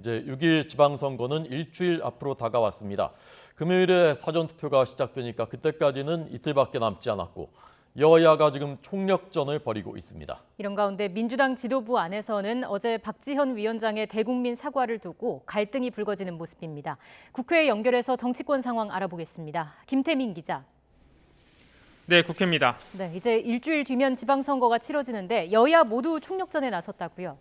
이제 6일 지방선거는 일주일 앞으로 다가왔습니다. 금요일에 사전투표가 시작되니까 그때까지는 이틀밖에 남지 않았고 여야가 지금 총력전을 벌이고 있습니다. 이런 가운데 민주당 지도부 안에서는 어제 박지현 위원장의 대국민 사과를 두고 갈등이 불거지는 모습입니다. 국회에 연결해서 정치권 상황 알아보겠습니다. 김태민 기자. 네, 국회입니다. 네, 이제 일주일 뒤면 지방선거가 치러지는데 여야 모두 총력전에 나섰다고요.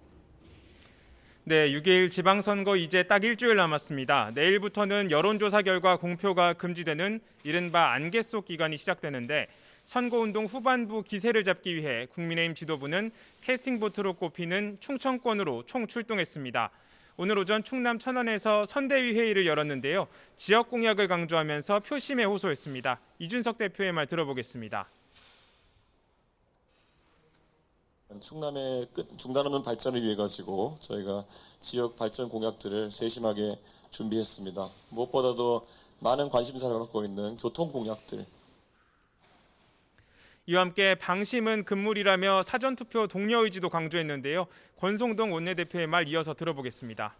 네, 6일 지방선거 이제 딱 일주일 남았습니다. 내일부터는 여론조사 결과 공표가 금지되는 이른바 안개 속 기간이 시작되는데 선거운동 후반부 기세를 잡기 위해 국민의힘 지도부는 캐스팅보트로 꼽히는 충청권으로 총출동했습니다. 오늘 오전 충남 천안에서 선대위 회의를 열었는데요. 지역 공약을 강조하면서 표심에 호소했습니다. 이준석 대표의 말 들어보겠습니다. 충남의 중단 없는 발전을 위해 가지고 저희가 지역 발전 공약들을 세심하게 준비했습니다. 무엇보다도 많은 관심사를 갖고 있는 교통 공약들. 이와 함께 방심은 금물이라며 사전투표 독려 의지도 강조했는데요. 권성동 원내대표의 말 이어서 들어보겠습니다.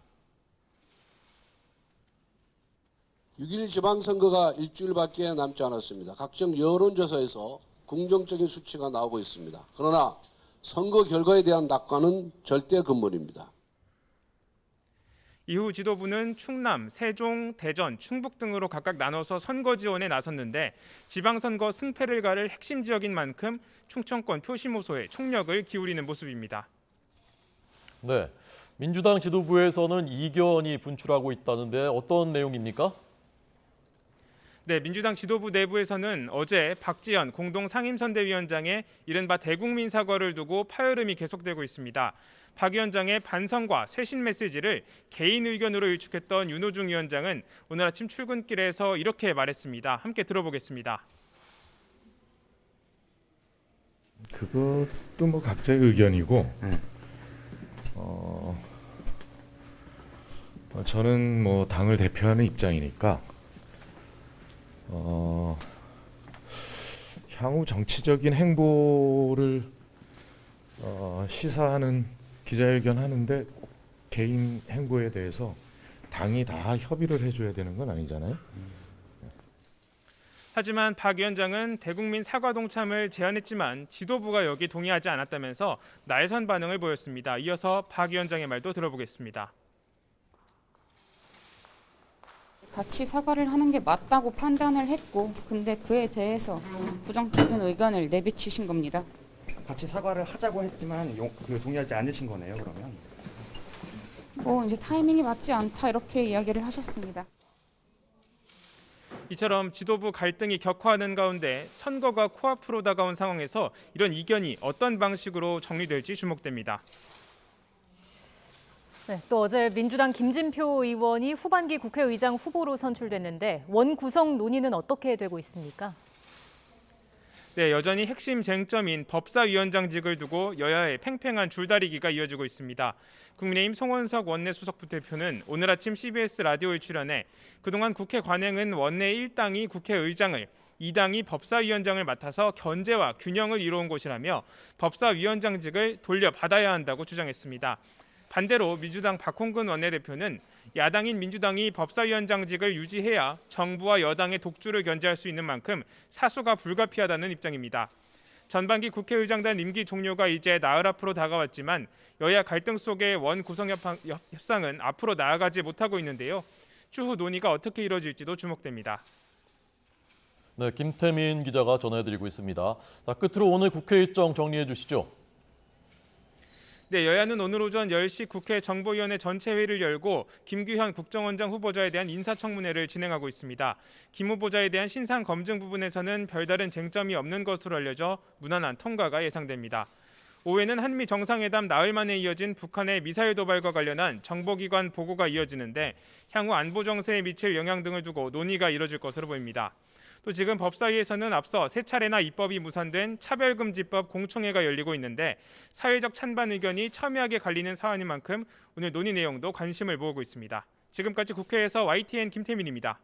6일 지방선거가 일주일밖에 남지 않았습니다. 각종 여론조사에서 긍정적인 수치가 나오고 있습니다. 그러나 선거 결과에 대한 낙관은 절대 금물입니다. 이후 지도부는 충남, 세종, 대전, 충북 등으로 각각 나눠서 선거 지원에 나섰는데 지방선거 승패를 가를 핵심 지역인 만큼 충청권 표심 호소에 총력을 기울이는 모습입니다. 네, 민주당 지도부에서는 이견이 분출하고 있다는데 어떤 내용입니까? 네, 민주당 지도부 내부에서는 어제 박지현 공동상임선대위원장의 이른바 대국민 사과를 두고 파열음이 계속되고 있습니다. 박 위원장의 반성과 쇄신 메시지를 개인 의견으로 일축했던 윤호중 위원장은 오늘 아침 출근길에서 이렇게 말했습니다. 함께 들어보겠습니다. 그것도 뭐 각자의 의견이고 저는 뭐 당을 대표하는 입장이니까 향후 정치적인 행보를 시사하는 기자회견 하는데 개인 행보에 대해서 당이 다 협의를 해줘야 되는 건 아니잖아요. 하지만 박 위원장은 대국민 사과 동참을 제안했지만 지도부가 여기 동의하지 않았다면서 날선 반응을 보였습니다. 이어서 박 위원장의 말도 들어보겠습니다. 같이 사과를 하는 게 맞다고 판단을 했고 근데 그에 대해서 부정적인 의견을 내비치신 겁니다. 같이 사과를 하자고 했지만 동의하지 않으신 거네요, 그러면? 이제 타이밍이 맞지 않다 이렇게 이야기를 하셨습니다. 이처럼 지도부 갈등이 격화하는 가운데 선거가 코앞으로 다가온 상황에서 이런 이견이 어떤 방식으로 정리될지 주목됩니다. 네, 또 어제 민주당 김진표 의원이 후반기 국회의장 후보로 선출됐는데 원 구성 논의는 어떻게 되고 있습니까? 네, 여전히 핵심 쟁점인 법사위원장직을 두고 여야의 팽팽한 줄다리기가 이어지고 있습니다. 국민의힘 송원석 원내수석 부대표는 오늘 아침 CBS 라디오에 출연해 그동안 국회 관행은 원내 1당이 국회의장을, 2당이 법사위원장을 맡아서 견제와 균형을 이루어온 것이라며 법사위원장직을 돌려받아야 한다고 주장했습니다. 반대로 민주당 박홍근 원내대표는 야당인 민주당이 법사위원장직을 유지해야 정부와 여당의 독주를 견제할 수 있는 만큼 사수가 불가피하다는 입장입니다. 전반기 국회의장단 임기 종료가 이제 나흘 앞으로 다가왔지만 여야 갈등 속의 원 구성 협상은 앞으로 나아가지 못하고 있는데요. 추후 논의가 어떻게 이뤄질지도 주목됩니다. 네, 김태민 기자가 전해드리고 있습니다. 자, 끝으로 오늘 국회 일정 정리해 주시죠. 네, 여야는 오늘 오전 10시 국회 정보위원회 전체 회의를 열고 김규현 국정원장 후보자에 대한 인사청문회를 진행하고 있습니다. 김 후보자에 대한 신상 검증 부분에서는 별다른 쟁점이 없는 것으로 알려져 무난한 통과가 예상됩니다. 오후에는 한미 정상회담 나흘 만에 이어진 북한의 미사일 도발과 관련한 정보기관 보고가 이어지는데 향후 안보 정세에 미칠 영향 등을 두고 논의가 이뤄질 것으로 보입니다. 또 지금 법사위에서는 앞서 세 차례나 입법이 무산된 차별금지법 공청회가 열리고 있는데 사회적 찬반 의견이 첨예하게 갈리는 사안인 만큼 오늘 논의 내용도 관심을 모으고 있습니다. 지금까지 국회에서 YTN 김태민입니다.